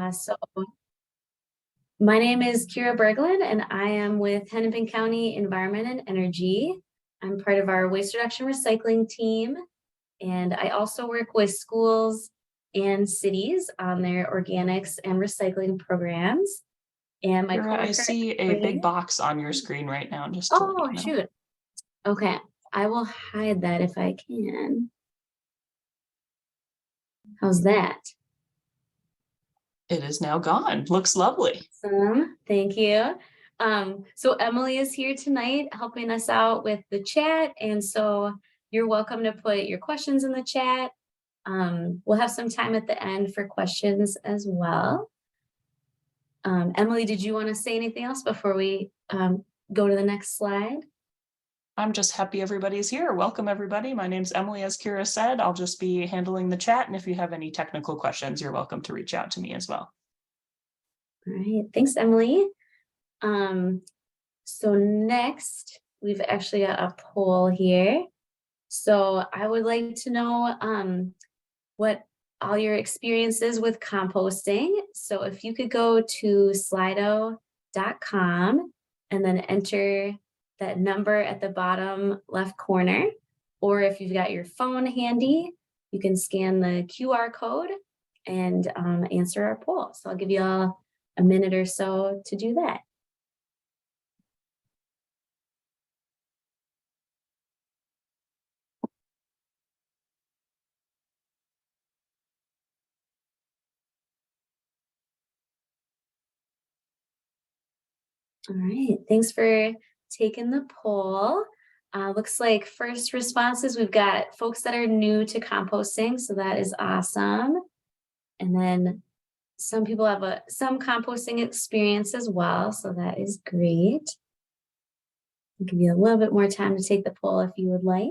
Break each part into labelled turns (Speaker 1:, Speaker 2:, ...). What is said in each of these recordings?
Speaker 1: So my name is Kira Berglund, and I am with Hennepin County Environment and Energy. I'm part of our waste reduction recycling team, and I also work with schools and cities on their organics and recycling programs. And my
Speaker 2: Kira, I
Speaker 1: coworker,
Speaker 2: see a
Speaker 1: Emily-
Speaker 2: big box on your screen right now, just to let
Speaker 1: Oh,
Speaker 2: you know.
Speaker 1: shoot. Okay, I will hide that if I can. How's that?
Speaker 2: It is now gone. Looks lovely.
Speaker 1: Awesome. Thank you. So Emily is here tonight helping us out with the chat. And so you're welcome to put your questions in the chat. We'll have some time at the end for questions as well. Emily, did you want to say anything else before we go to the next slide?
Speaker 2: I'm just happy everybody's here. Welcome, everybody. My name's Emily, as Kira said. I'll just be handling the chat. And if you have any technical questions, you're welcome to reach out to me as well.
Speaker 1: All right. Thanks, Emily. So next, we've actually got a poll here. So I would like to know what all your experiences with composting. So if you could go to slido.com and then enter that number at the bottom left corner, or if you've got your phone handy, you can scan the QR code and answer our poll. So I'll give you all a minute or so to do that. All right, thanks for taking the poll. Looks like first responses, we've got folks that are new to composting, so that is awesome. And then some people have some composting experience as well, so that is great. I'll give you a little bit more time to take the poll if you would like.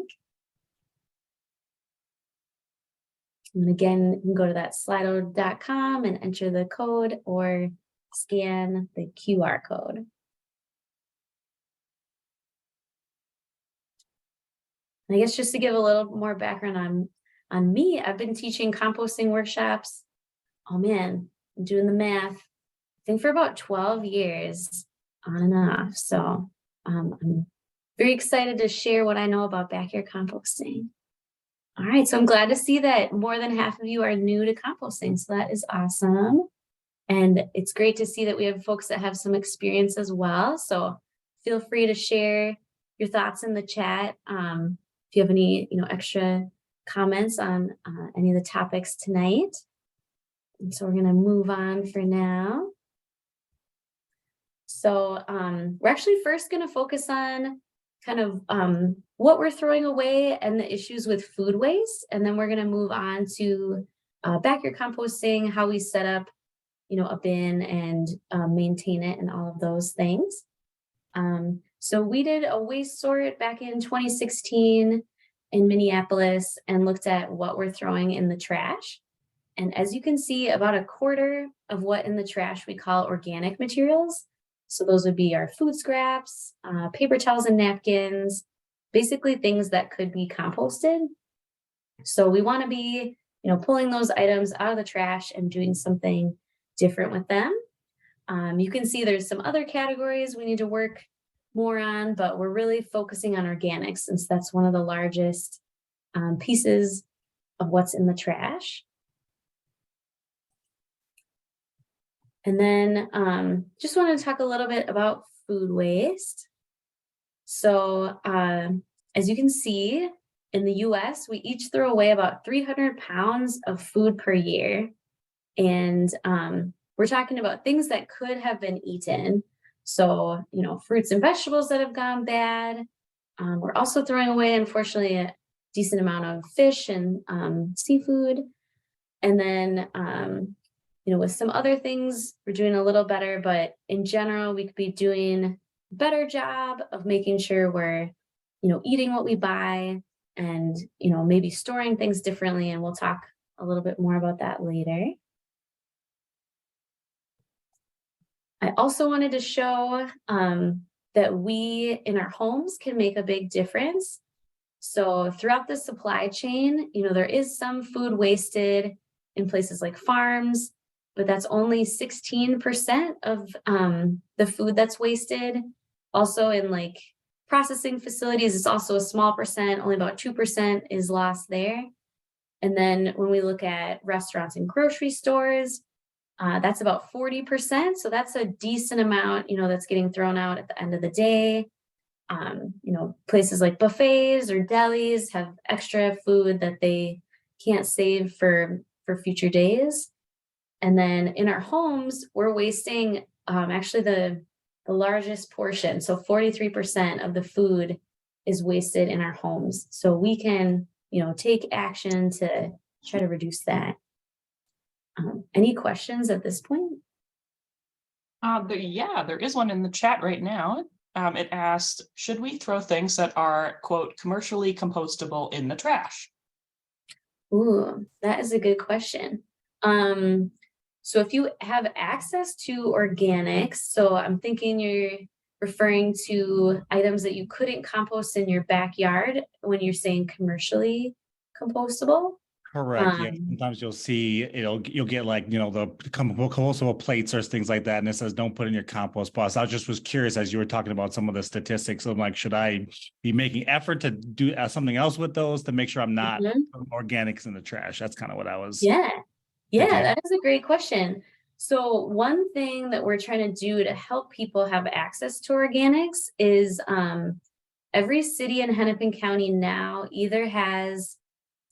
Speaker 1: And again, you can go to that slido.com and enter the code or scan the QR code. I guess just to give a little more background on me, I've been teaching composting workshops. Oh man, I'm doing the math. I think for about 12 years on and off. So I'm very excited to share what I know about backyard composting. All right, so I'm glad to see that more than half of you are new to composting. So that is awesome. And it's great to see that we have folks that have some experience as well. So feel free to share your thoughts in the chat. If you have any, extra comments on any of the topics tonight. And so we're going to move on for now. So we're actually first going to focus on kind of what we're throwing away and the issues with food waste. And then we're going to move on to backyard composting, how we set up, a bin and maintain it and all of those things. So we did a waste sort back in 2016 in Minneapolis and looked at what we're throwing in the trash. And as you can see, about a quarter of what in the trash we call organic materials. So those would be our food scraps, paper towels and napkins, basically things that could be composted. So we want to be, pulling those items out of the trash and doing something different with them. You can see there's some other categories we need to work more on, but we're really focusing on organics since that's one of the largest pieces of what's in the trash. And then just want to talk a little bit about food waste. So as you can see, in the US, we each throw away about 300 pounds of food per year. And we're talking about things that could have been eaten. So, fruits and vegetables that have gone bad. We're also throwing away, unfortunately, a decent amount of fish and seafood. And then, with some other things, we're doing a little better. But in general, we could be doing a better job of making sure we're, eating what we buy and, maybe storing things differently. And we'll talk a little bit more about that later. I also wanted to show that we in our homes can make a big difference. So throughout the supply chain, there is some food wasted in places like farms but that's only 16% of the food that's wasted. Also in like processing facilities, it's also a small percent, only about 2% is lost there. And then when we look at restaurants and grocery stores, that's about 40%. So that's a decent amount, that's getting thrown out at the end of the day. Places like buffets or delis have extra food that they can't save for future days. And then in our homes, we're wasting actually the largest portion. So 43% of the food is wasted in our homes. So we can, take action to try to reduce that. Any questions at this point?
Speaker 2: There is one in the chat right now. It asked, should we throw things that are, quote, commercially compostable in the trash?
Speaker 1: Ooh, that is a good question. So if you have access to organics, so I'm thinking you're referring to items that you couldn't compost in your backyard when you're saying commercially compostable.
Speaker 3: Correct. Yeah. Sometimes you'll see you'll get like, the compostable plates or things like that. And it says don't put in your compost box. I was curious as you were talking about some of the statistics. I'm like, should I be making effort to do something else with those to make sure I'm not putting organics in the trash? That's kind of what I was.
Speaker 1: Yeah,
Speaker 3: thinking.
Speaker 1: that is a great question. So one thing that we're trying to do to help people have access to organics is every city in Hennepin County now either has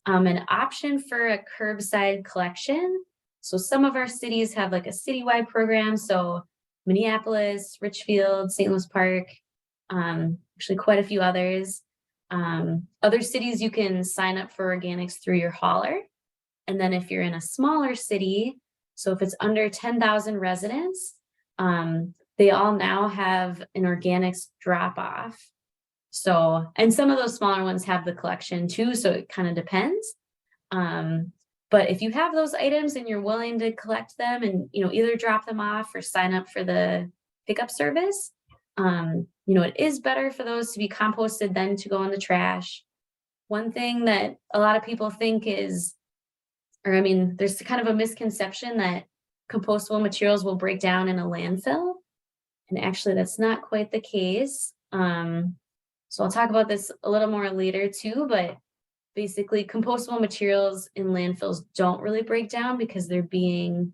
Speaker 1: an option for a curbside collection. So some of our cities have like a citywide program. So Minneapolis, Richfield, St. Louis Park, actually quite a few others. Other cities, you can sign up for organics through your hauler. And then if you're in a smaller city, so if it's under 10,000 residents, they all now have an organics drop off. So, and some of those smaller ones have the collection too, so it kind of depends. But if you have those items and you're willing to collect them and, either drop them off or sign up for the pickup service, it is better for those to be composted than to go in the trash. One thing that a lot of people think is, there's kind of a misconception that compostable materials will break down in a landfill. And actually that's not quite the case. So I'll talk about this a little more later too, but basically compostable materials in landfills don't really break down because they're being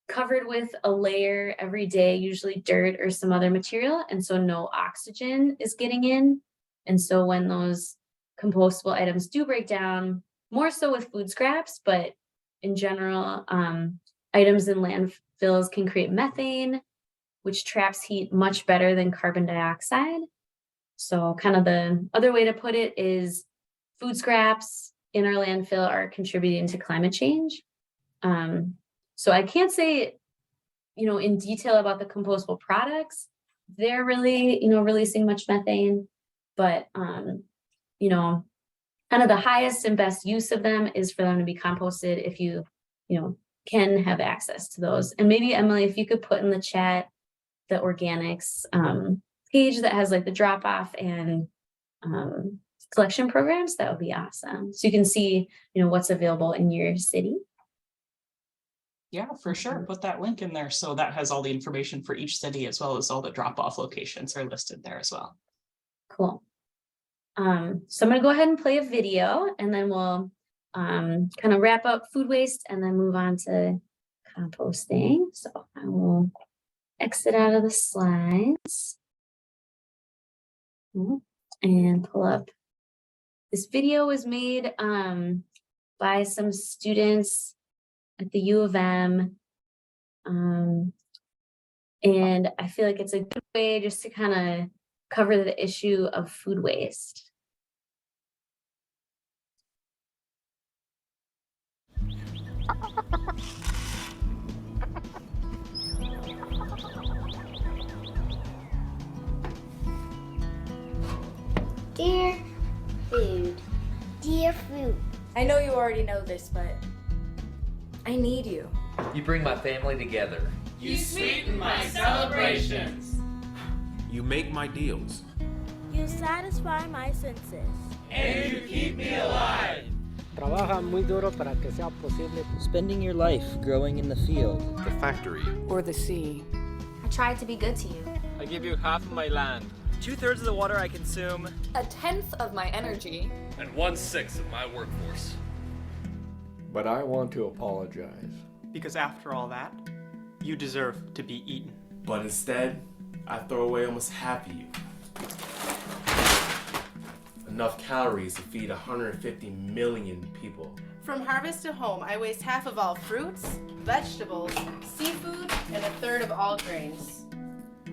Speaker 1: covered with a layer every day, usually dirt or some other material. And so no oxygen is getting in. And so when those compostable items do break down, more so with food scraps, but in general, items in landfills can create methane, which traps heat much better than carbon dioxide. So kind of the other way to put it is food scraps in our landfill are contributing to climate change. So I can't say, in detail about the compostable products. They're really, releasing much methane, but, kind of the highest and best use of them is for them to be composted if you, can have access to those. And maybe Emily, if you could put in the chat the organics, page that has like the drop off and collection programs, that would be awesome. So you can see, what's available in your city.
Speaker 2: Yeah, for sure. Put that link in there. So that has all the information for each city as well as all the drop off locations are listed there as well.
Speaker 1: Cool. So I'm going to go ahead and play a video and then we'll kind of wrap up food waste and then move on to composting. So I will exit out of the slides. And pull up. This video was made by some students at the U of M. And I feel like it's a good way just to kind of cover the issue of food waste.
Speaker 4: Dear food. Dear food.
Speaker 5: I know you already know this, but I need you.
Speaker 6: You bring my family together.
Speaker 7: You sweeten my celebrations.
Speaker 8: You make my deals.
Speaker 4: You satisfy my senses.
Speaker 7: And you keep me alive.
Speaker 9: Trabaja muy duro para que sea posible.
Speaker 10: Spending your life growing in the field,
Speaker 8: the factory,
Speaker 5: or the sea.
Speaker 4: I tried to be good to you.
Speaker 9: I give you half of my land.
Speaker 10: 2/3 of the water I consume,
Speaker 5: 1/10 of my energy,
Speaker 7: And 1/6 of my workforce.
Speaker 11: But I want to apologize.
Speaker 12: Because after all that, you deserve to be eaten.
Speaker 8: but instead, I throw away almost half of you. Enough calories to feed 150 million people.
Speaker 13: From harvest to home, I waste half of all fruits, vegetables, seafood, and 1/3 of all grains.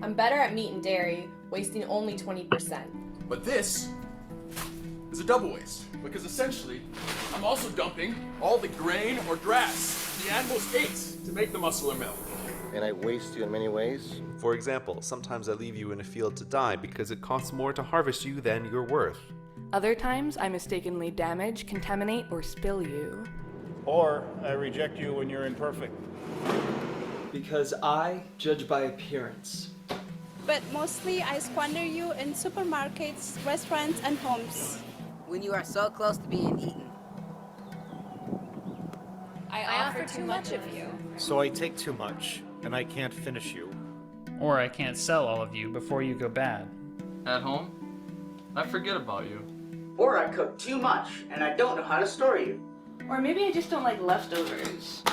Speaker 5: I'm better at meat and dairy, wasting only 20%.
Speaker 8: But this is a double waste, because essentially, I'm also dumping all the grain or grass the animals ate to make the muscle or milk.
Speaker 11: And I waste you in many ways.
Speaker 14: For example, sometimes I leave you in a field to die because it costs more to harvest you than you're worth.
Speaker 5: Other times, I mistakenly damage, contaminate, or spill you.
Speaker 9: Or I reject you when you're imperfect.
Speaker 10: because I judge by appearance.
Speaker 15: But mostly I squander you in supermarkets, restaurants, and homes.
Speaker 16: When you are so close to being eaten.
Speaker 5: I offer too much of you.
Speaker 9: So I take too much, and I can't finish you.
Speaker 17: Or I can't sell all of you before you go bad.
Speaker 7: At home, I forget about you.
Speaker 18: Or I cook too much, and I don't know how to store you.
Speaker 5: Or maybe I just don't like leftovers.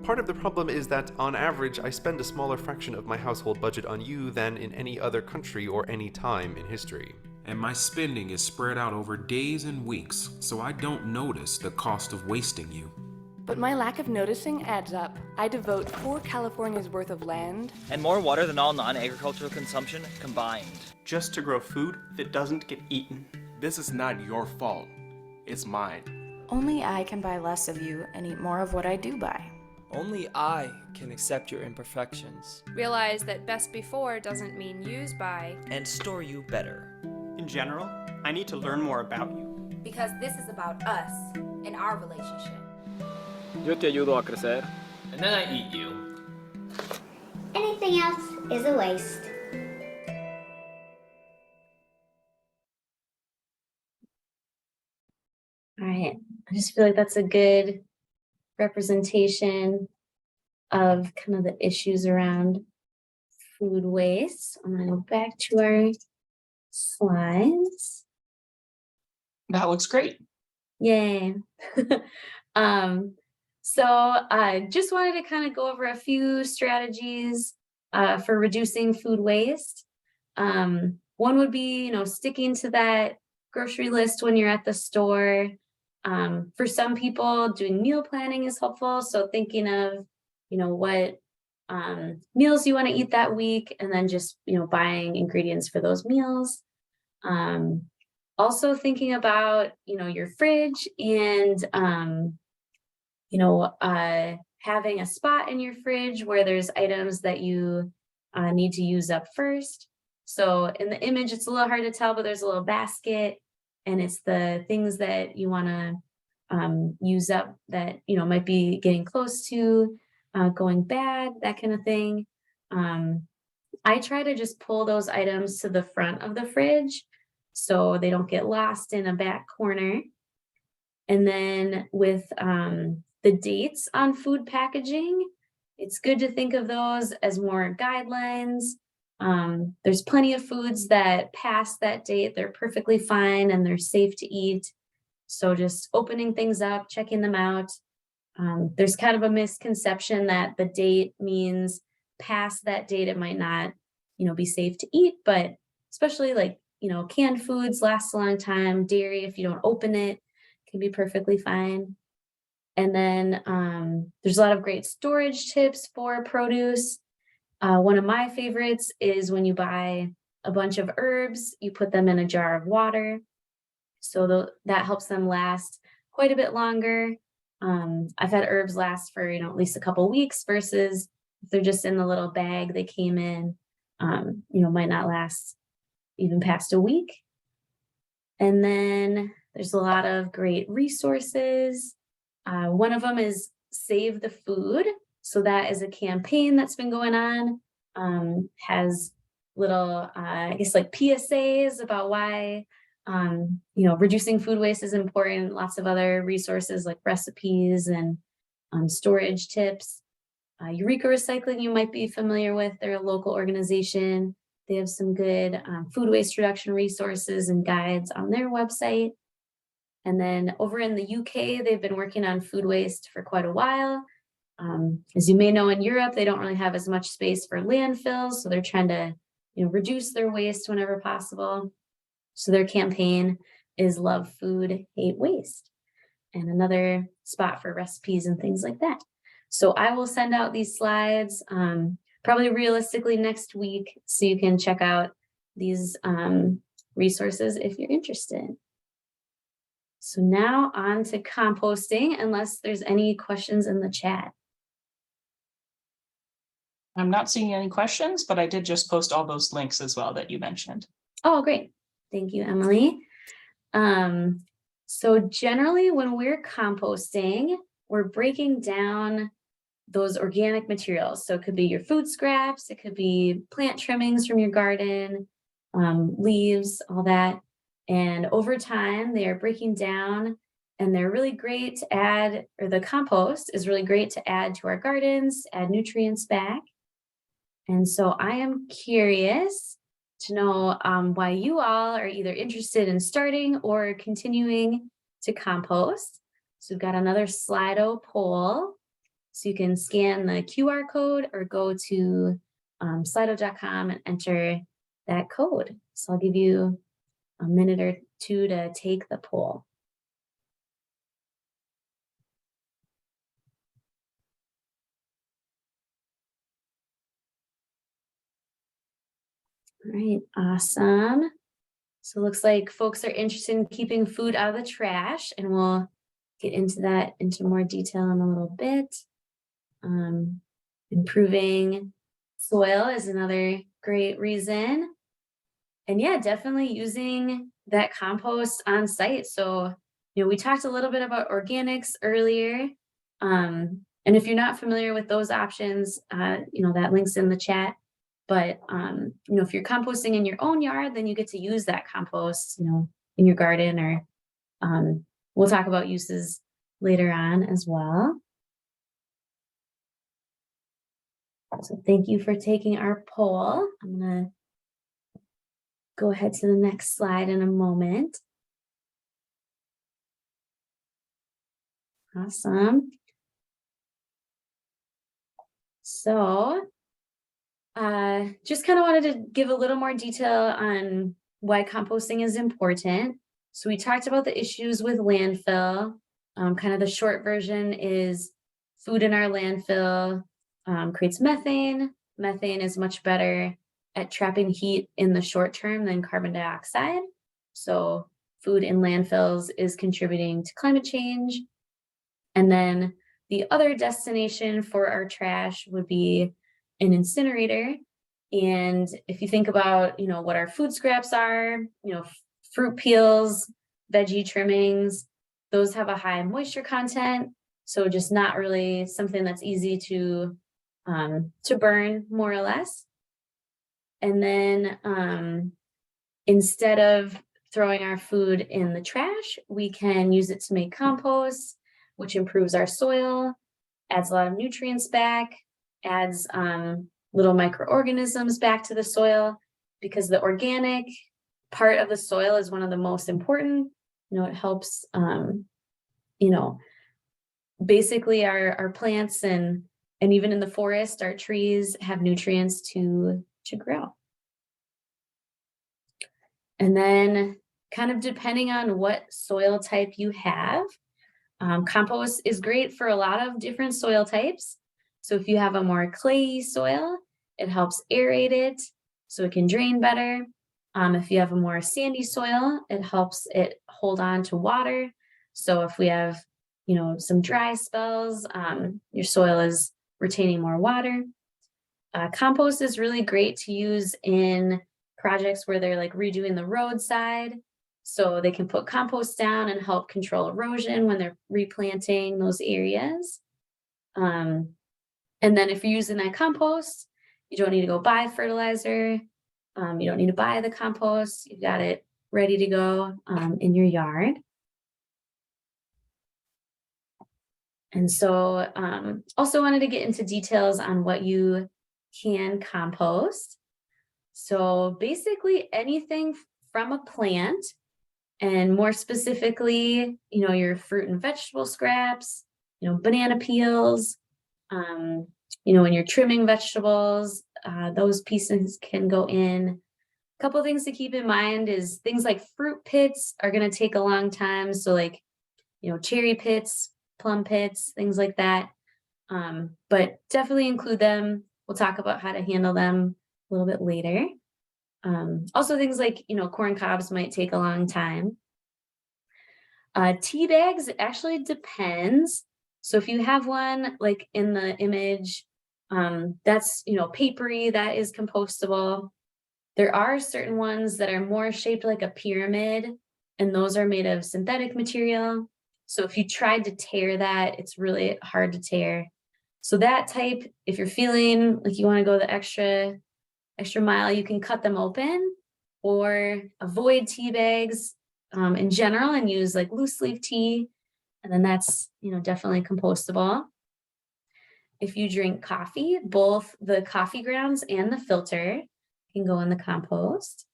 Speaker 14: Part of the problem is that, on average, I spend a smaller fraction of my household budget on you than in any other country or any time in history.
Speaker 8: And my spending is spread out over days and weeks, so I don't notice the cost of wasting you.
Speaker 5: But my lack of noticing adds up. I devote 4 California's worth of land
Speaker 10: and more water than all non-agricultural consumption combined.
Speaker 12: Just to grow food that doesn't get eaten.
Speaker 8: This is not your fault. It's mine.
Speaker 5: Only I can buy less of you and eat more of what I do buy.
Speaker 10: Only I can accept your imperfections.
Speaker 15: Realize that best before doesn't mean use by.
Speaker 10: And store you better.
Speaker 12: In general, I need to learn more about you.
Speaker 5: Because this is about us and our relationship.
Speaker 9: Yo te ayudo a crecer.
Speaker 6: And then I eat you.
Speaker 4: Anything else is a waste.
Speaker 1: All right, I just feel like that's a good representation of kind of the issues around food waste. I'm gonna go back to our slides.
Speaker 2: That looks great.
Speaker 1: Yay. So I just wanted to kind of go over a few strategies for reducing food waste. One would be, sticking to that grocery list when you're at the store. For some people, doing meal planning is helpful. So thinking of, what meals you want to eat that week, and then just, buying ingredients for those meals. Also thinking about, your fridge and, having a spot in your fridge where there's items that you need to use up first. So in the image, it's a little hard to tell, but there's a little basket, and it's the things that you want to use up that, might be getting close to going bad, that kind of thing. I try to just pull those items to the front of the fridge so they don't get lost in a back corner. And then with the dates on food packaging, it's good to think of those as more guidelines. There's plenty of foods that pass that date. They're perfectly fine and they're safe to eat. So just opening things up, checking them out. There's kind of a misconception that the date means past that date, it might not, be safe to eat, but especially like, canned foods last a long time. Dairy, if you don't open it, can be perfectly fine. And then there's a lot of great storage tips for produce. One of my favorites is when you buy a bunch of herbs, you put them in a jar of water. So that helps them last quite a bit longer. I've had herbs last for, at least a couple weeks versus if they're just in the little bag they came in, might not last even past a week. And then there's a lot of great resources. One of them is Save the Food. So that is a campaign that's been going on, has little, like PSAs about why Reducing food waste is important. Lots of other resources like recipes and storage tips. Eureka Recycling, you might be familiar with. They're a local organization. They have some good food waste reduction resources and guides on their website. And then over in the UK, they've been working on food waste for quite a while. As you may know, in Europe, they don't really have as much space for landfills, so they're trying to reduce their waste whenever possible. So their campaign is Love Food, Hate Waste, and another spot for recipes and things like that. So I will send out these slides probably realistically next week, so you can check out these resources if you're interested. So now on to composting, unless there's any questions in the chat.
Speaker 2: I'm not seeing any questions, but I did just post all those links as well that you mentioned.
Speaker 1: Oh, great. Thank you, Emily. So generally when we're composting, we're breaking down those organic materials. So it could be your food scraps, it could be plant trimmings from your garden, leaves, all that. And over time, they are breaking down and they're really great to add, or the compost is really great to add to our gardens, add nutrients back. And so I am curious to know why you all are either interested in starting or continuing to compost. So we've got another Slido poll. So you can scan the QR code or go to slido.com and enter that code. So I'll give you a minute or two to take the poll. All right, awesome. So it looks like folks are interested in keeping food out of the trash, and we'll get into that into more detail in a little bit. Improving soil is another great reason. And yeah, definitely using that compost on site. So, we talked a little bit about organics earlier. And if you're not familiar with those options, that link's in the chat. But, if you're composting in your own yard, then you get to use that compost, in your garden, or we'll talk about uses later on as well. So thank you for taking our poll. I'm going to go ahead to the next slide in a moment. Awesome. So just kind of wanted to give a little more detail on why composting is important. So we talked about the issues with landfill. Kind of the short version is food in our landfill creates methane. Methane is much better at trapping heat in the short term than carbon dioxide. So food in landfills is contributing to climate change. And then the other destination for our trash would be an incinerator. And if you think about, what our food scraps are, fruit peels, veggie trimmings, those have a high moisture content. So just not really something that's easy to burn, more or less. And then instead of throwing our food in the trash, we can use it to make compost, which improves our soil, adds a lot of nutrients back, adds little microorganisms back to the soil, because the organic part of the soil is one of the most important. It helps, basically our plants and even in the forest, our trees have nutrients to grow. And then kind of depending on what soil type you have, compost is great for a lot of different soil types. So if you have a more clayey soil, it helps aerate it so it can drain better. If you have a more sandy soil, it helps it hold on to water. So if we have, some dry spells, your soil is retaining more water. Compost is really great to use in projects where they're like redoing the roadside. So they can put compost down and help control erosion when they're replanting those areas. And then if you're using that compost, you don't need to go buy fertilizer. You don't need to buy the compost. You've got it ready to go in your yard. And so also wanted to get into details on what you can compost. So basically anything from a plant, and more specifically, your fruit and vegetable scraps, banana peels, when you're trimming vegetables, those pieces can go in. A couple things to keep in mind is things like fruit pits are going to take a long time. So like, cherry pits, plum pits, things like that. But definitely include them. We'll talk about how to handle them a little bit later. Also things like, corn cobs might take a long time. Tea bags, it actually depends. So if you have one like in the image, that's, papery, that is compostable. There are certain ones that are more shaped like a pyramid, and those are made of synthetic material. So if you tried to tear that, it's really hard to tear. So that type, if you're feeling like you want to go the extra mile, you can cut them open or avoid tea bags in general and use like loose leaf tea. And then that's, definitely compostable. If you drink coffee, both the coffee grounds and the filter can go in the compost.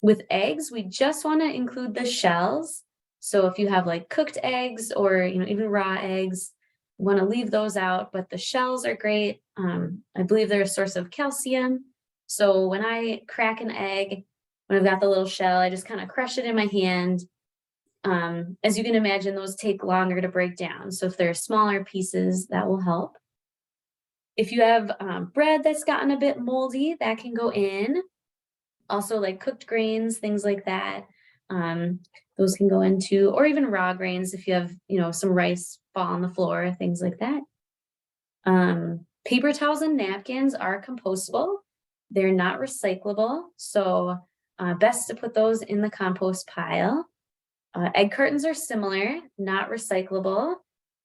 Speaker 1: With eggs, we just want to include the shells. So if you have like cooked eggs or, even raw eggs, you want to leave those out, but the shells are great. I believe they're a source of calcium. So when I crack an egg, when I've got the little shell, I just kind of crush it in my hand. As you can imagine, those take longer to break down. So if they're smaller pieces, that will help. If you have bread that's gotten a bit moldy, that can go in. Also like cooked grains, things like that. Those can go into, or even raw grains if you have, some rice fall on the floor, things like that. Paper towels and napkins are compostable. They're not recyclable. So best to put those in the compost pile. Egg cartons are similar, not recyclable,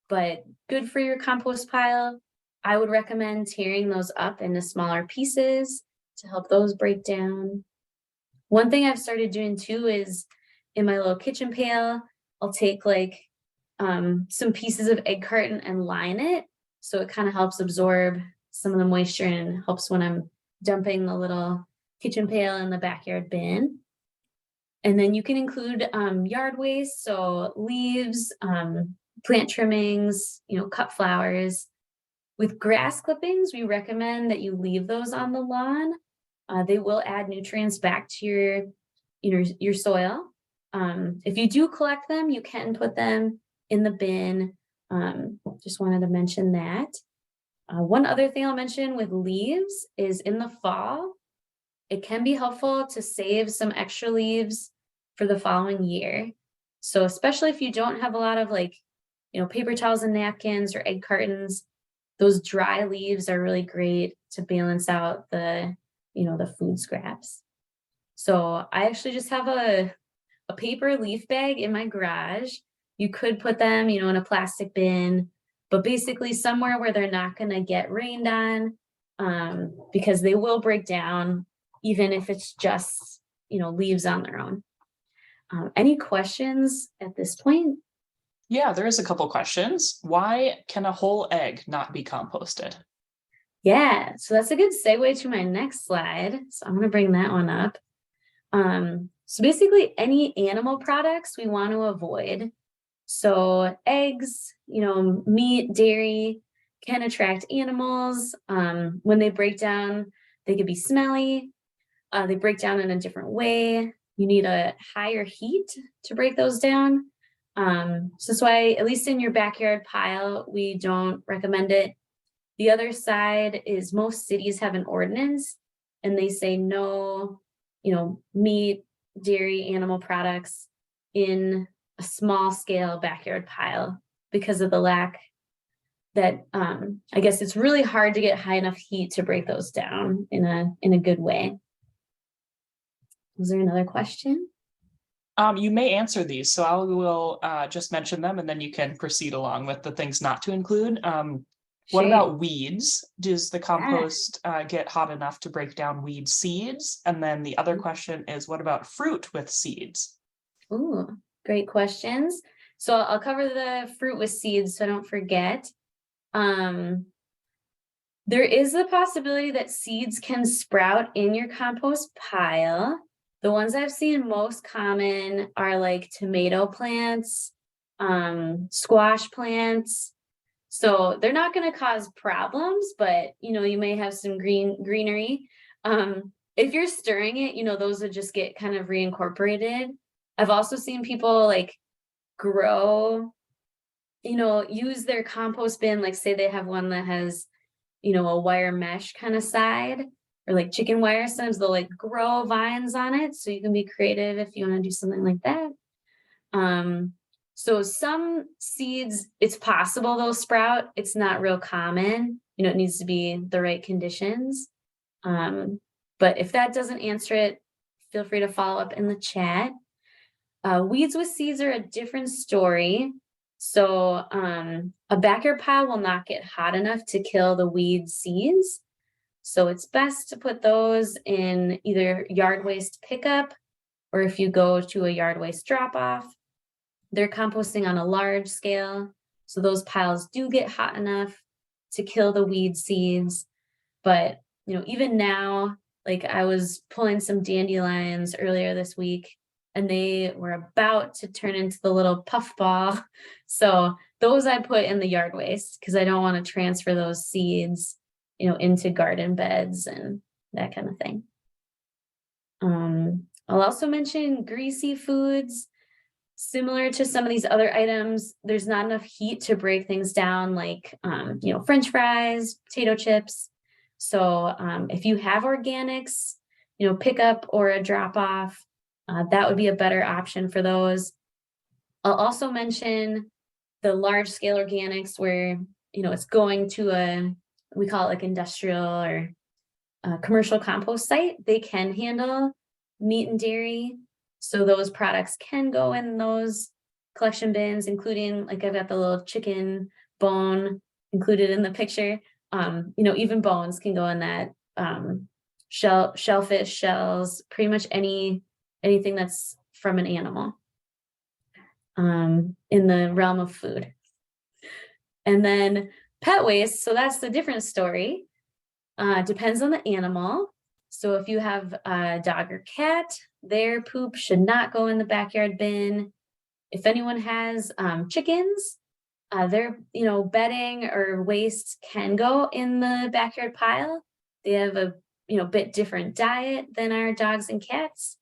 Speaker 1: but good for your compost pile. I would recommend tearing those up into smaller pieces to help those break down. One thing I've started doing too is in my little kitchen pail, I'll take like some pieces of egg carton and line it. So it kind of helps absorb some of the moisture and helps when I'm dumping the little kitchen pail in the backyard bin. And then you can include yard waste, so leaves, plant trimmings, cut flowers. With grass clippings, we recommend that you leave those on the lawn. They will add nutrients back to your soil. If you do collect them, you can put them in the bin. Just wanted to mention that. One other thing I'll mention with leaves is in the fall, it can be helpful to save some extra leaves for the following year. So especially if you don't have a lot of paper towels and napkins or egg cartons, those dry leaves are really great to balance out the food scraps. So I actually just have a paper leaf bag in my garage. You could put them, in a plastic bin, but basically somewhere where they're not going to get rained on, because they will break down, even if it's just, leaves on their own. Any questions at this point?
Speaker 2: Yeah, there is a couple questions. Why can a whole egg not be composted?
Speaker 1: Yeah, so that's a good segue to my next slide. So I'm going to bring that one up. So basically any animal products we want to avoid. So eggs, meat, dairy can attract animals. When they break down, they could be smelly. They break down in a different way. You need a higher heat to break those down. So that's why, at least in your backyard pile, we don't recommend it. The other side is most cities have an ordinance and they say no, meat, dairy, animal products in a small scale backyard pile because of the lack that, I guess it's really hard to get high enough heat to break those down in a good way. Was there another question?
Speaker 2: You may answer these, so I will just mention them and then you can proceed along with the things not to include. What
Speaker 1: Sure.
Speaker 2: about weeds? Does the compost get hot enough to break down weed seeds? And then the other question is, what about fruit with seeds?
Speaker 1: Ooh, great questions. So I'll cover the fruit with seeds so I don't forget. There is the possibility that seeds can sprout in your compost pile. The ones I've seen most common are like tomato plants, squash plants. So they're not going to cause problems, but you may have some greenery. If you're stirring it, those would just get kind of reincorporated. I've also seen people like grow, use their compost bin, like say they have one that has, a wire mesh kind of side or like chicken wire. Sometimes they'll like grow vines on it. So you can be creative if you want to do something like that. So some seeds, it's possible they'll sprout. It's not real common. It needs to be the right conditions. But if that doesn't answer it, feel free to follow up in the chat. Weeds with seeds are a different story. So a backyard pile will not get hot enough to kill the weed seeds. So it's best to put those in either yard waste pickup, or if you go to a yard waste drop off. They're composting on a large scale. So those piles do get hot enough to kill the weed seeds. But, even now, like I was pulling some dandelions earlier this week, and they were about to turn into the little puff ball. So those I put in the yard waste because I don't want to transfer those seeds, into garden beds and that kind of thing. I'll also mention greasy foods. Similar to some of these other items, there's not enough heat to break things down like, French fries, potato chips. So if you have organics, pick up or a drop off, that would be a better option for those. I'll also mention the large scale organics where, it's going to we call it like industrial or commercial compost site. They can handle meat and dairy. So those products can go in those collection bins, including like I've got the little chicken bone included in the picture. Even bones can go in that, shellfish, shells, pretty much anything that's from an animal, in the realm of food. And then pet waste. So that's the different story. Depends on the animal. So if you have a dog or cat, their poop should not go in the backyard bin. If anyone has chickens, their bedding or waste can go in the backyard pile. They have a bit different diet than our dogs and cats.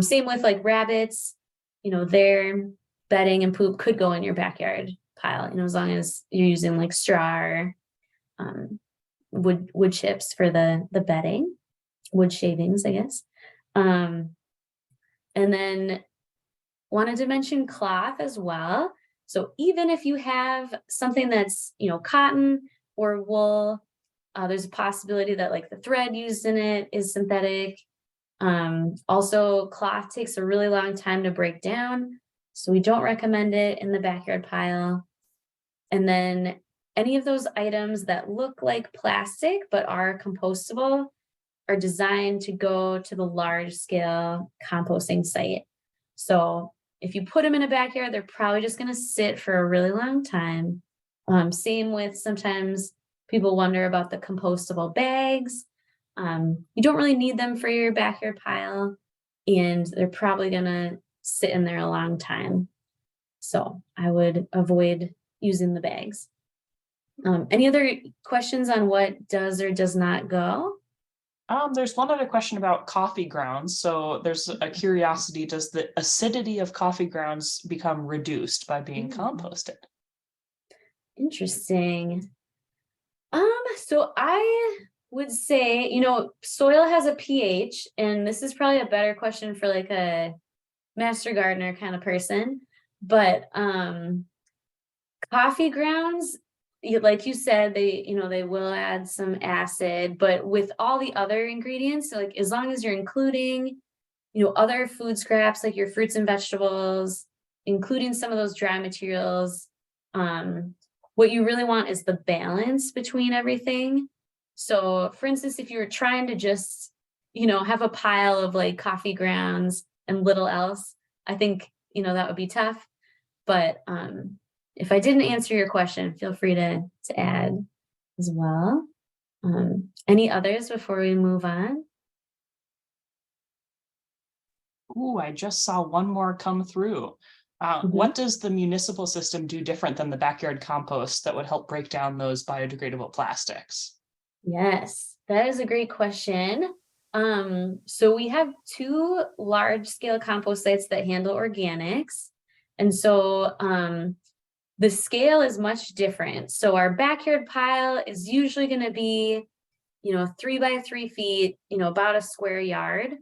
Speaker 1: Same with like rabbits, their bedding and poop could go in your backyard pile, as long as you're using like straw or wood chips for the bedding, wood shavings, I guess. And then wanted to mention cloth as well. So even if you have something that's, cotton or wool, there's a possibility that like the thread used in it is synthetic. Also, cloth takes a really long time to break down, so we don't recommend it in the backyard pile. And then any of those items that look like plastic but are compostable are designed to go to the large scale composting site. So if you put them in a backyard, they're probably just going to sit for a really long time. Same with sometimes people wonder about the compostable bags. You don't really need them for your backyard pile, and they're probably going to sit in there a long time. So I would avoid using the bags. Any other questions on what does or does not go?
Speaker 2: There's one other question about coffee grounds. So there's a curiosity, does the acidity of coffee grounds become reduced by being composted?
Speaker 1: Interesting. So I would say, soil has a pH, and this is probably a better question for like a master gardener kind of person, but coffee grounds, like you said, they will add some acid, but with all the other ingredients, so like as long as you're including, other food scraps like your fruits and vegetables, including some of those dry materials, what you really want is the balance between everything. So for instance, if you were trying to just, have a pile of like coffee grounds and little else, I think, that would be tough. But if I didn't answer your question, feel free to add as well. Any others before we move on?
Speaker 2: Ooh, I just saw one more come through. What does the municipal system do different than the backyard compost that would help break down those biodegradable plastics?
Speaker 1: Yes, that is a great question. So we have 2 large-scale compost sites that handle organics. And so the scale is much different. So our backyard pile is usually going to be, 3 by 3 feet, about a square yard.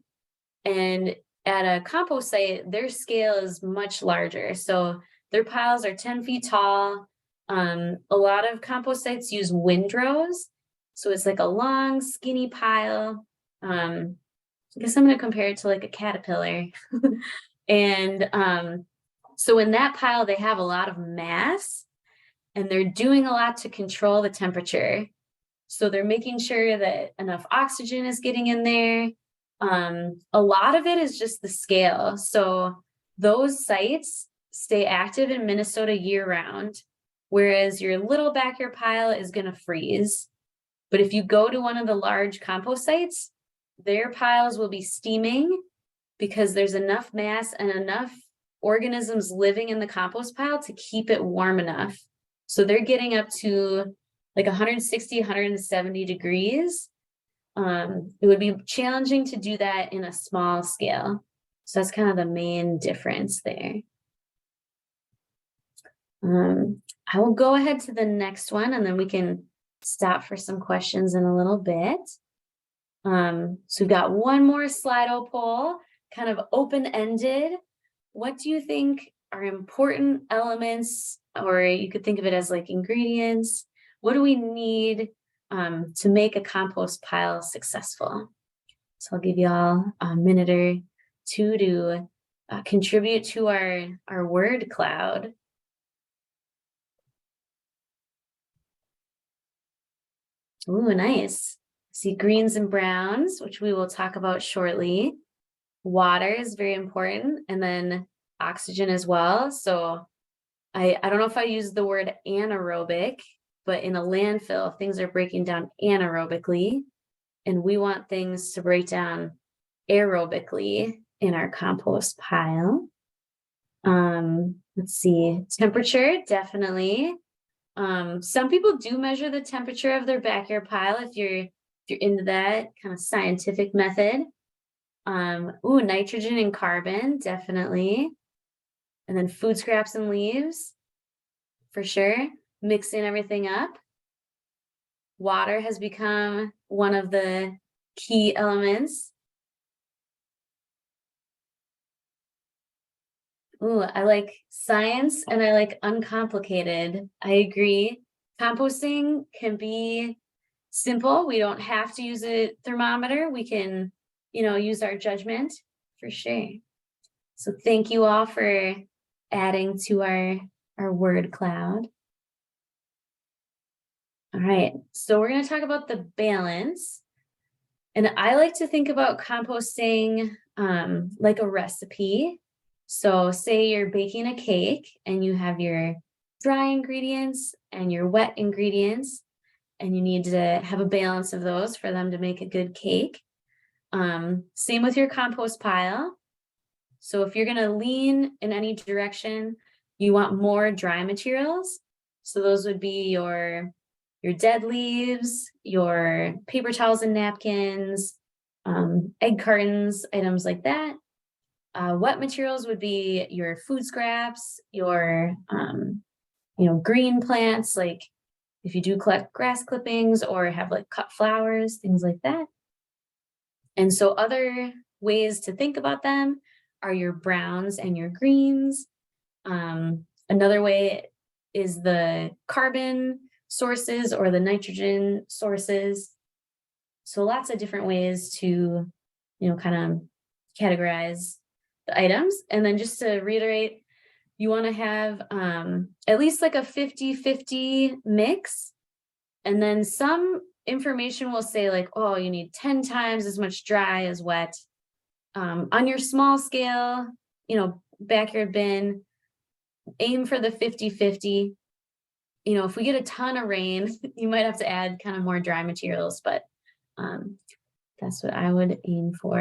Speaker 1: And at a compost site, their scale is much larger. So their piles are 10 feet tall. A lot of compost sites use windrows. So it's like a long, skinny pile. I guess I'm going to compare it to like a caterpillar. And so in that pile, they have a lot of mass and they're doing a lot to control the temperature. So they're making sure that enough oxygen is getting in there. A lot of it is just the scale. So those sites stay active in Minnesota year round, whereas your little backyard pile is going to freeze. But if you go to one of the large compost sites, their piles will be steaming because there's enough mass and enough organisms living in the compost pile to keep it warm enough. So they're getting up to like 160, 170 degrees. It would be challenging to do that in a small scale. So that's kind of the main difference there. I will go ahead to the next one and then we can stop for some questions in a little bit. So we've got one more Slido poll, kind of open-ended. What do you think are important elements, or you could think of it as like ingredients? What do we need to make a compost pile successful? So I'll give you all a minute or two to contribute to our word cloud. Ooh, nice. See greens and browns, which we will talk about shortly. Water is very important, and then oxygen as well. So I don't know if I use the word anaerobic, but in a landfill, things are breaking down anaerobically, and we want things to break down aerobically in our compost pile. Let's see, temperature, definitely. Some people do measure the temperature of their backyard pile if you're into that kind of scientific method. Ooh, nitrogen and carbon, definitely. And then food scraps and leaves, for sure. Mixing everything up. Water has become one of the key elements. Ooh, I like science and I like uncomplicated. I agree. Composting can be simple. We don't have to use a thermometer. We can, use our judgment for sure. So thank you all for adding to our word cloud. All right, so we're going to talk about the balance. And I like to think about composting like a recipe. So say you're baking a cake and you have your dry ingredients and your wet ingredients, and you need to have a balance of those for them to make a good cake. Same with your compost pile. So if you're going to lean in any direction, you want more dry materials. So those would be your dead leaves, your paper towels and napkins, egg cartons, items like that. Wet materials would be your food scraps, your green plants, like if you do collect grass clippings or have like cut flowers, things like that. And so other ways to think about them are your browns and your greens. Another way is the carbon sources or the nitrogen sources. So lots of different ways to, kind of categorize the items. And then just to reiterate, you want to have at least like a 50-50 mix. And then some information will say like, oh, you need 10 times as much dry as wet. On your small scale, backyard bin, aim for the 50-50. If we get a ton of rain, you might have to add kind of more dry materials, but that's what I would aim for.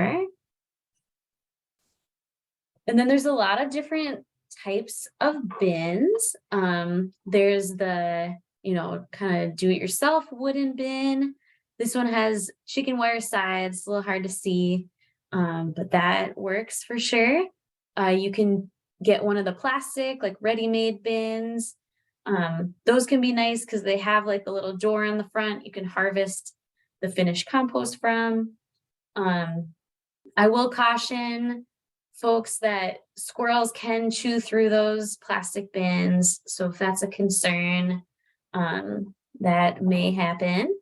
Speaker 1: And then there's a lot of different types of bins. There's the, kind of do-it-yourself wooden bin. This one has chicken wire sides, a little hard to see, but that works for sure. You can get one of the plastic, like ready-made bins. Those can be nice because they have like a little door on the front you can harvest the finished compost from. I will caution folks that squirrels can chew through those plastic bins. So if that's a concern, that may happen.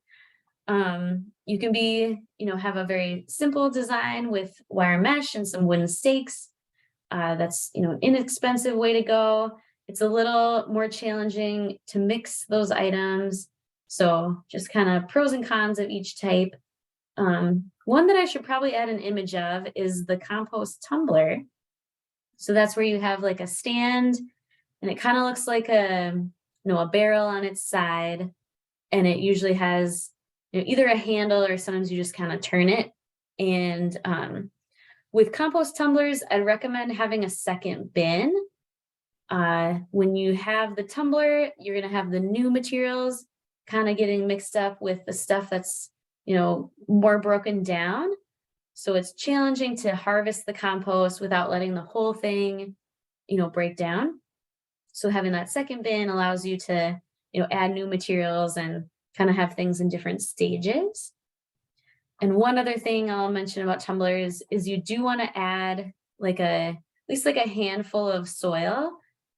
Speaker 1: You can have a very simple design with wire mesh and some wooden stakes. That's, inexpensive way to go. It's a little more challenging to mix those items. So just kind of pros and cons of each type. One that I should probably add an image of is the compost tumbler. So that's where you have like a stand and it kind of looks like a barrel on its side. And it usually has either a handle or sometimes you just kind of turn it. And with compost tumblers, I'd recommend having a second bin. When you have the tumbler, you're going to have the new materials kind of getting mixed up with the stuff that's, more broken down. So it's challenging to harvest the compost without letting the whole thing, break down. So having that second bin allows you to, add new materials and kind of have things in different stages. And one other thing I'll mention about tumblers is you do want to add at least a handful of soil,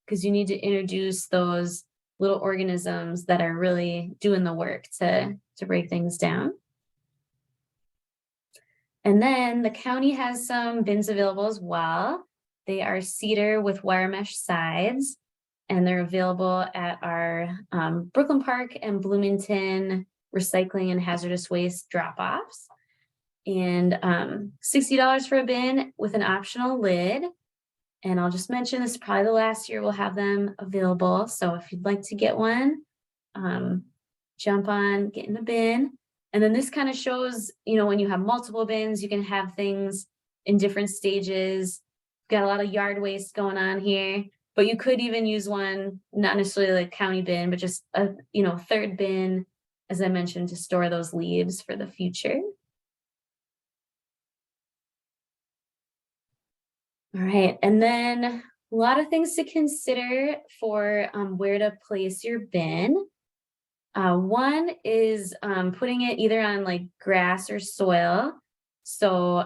Speaker 1: because you need to introduce those little organisms that are really doing the work to break things down. And then the county has some bins available as well. They are cedar with wire mesh sides, and they're available at our Brooklyn Park and Bloomington recycling and hazardous waste drop-offs. And $60 for a bin with an optional lid. And I'll just mention this is probably the last year we'll have them available. So if you'd like to get one, jump on, get in the bin. And then this kind of shows, when you have multiple bins, you can have things in different stages. Got a lot of yard waste going on here, but you could even use one, not necessarily like county bin, but just a, third bin, as I mentioned, to store those leaves for the future. All right, and then a lot of things to consider for where to place your bin. One is putting it either on like grass or soil. So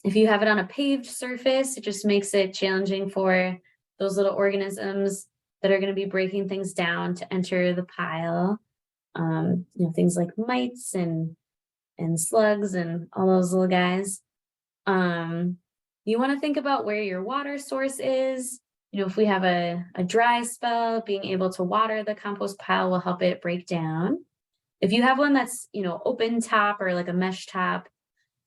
Speaker 1: if you have it on a paved surface, it just makes it challenging for those little organisms that are going to be breaking things down to enter the pile. Things like mites and slugs and all those little guys. You want to think about where your water source is. If we have a dry spell, being able to water the compost pile will help it break down. If you have one that's, open top or like a mesh top,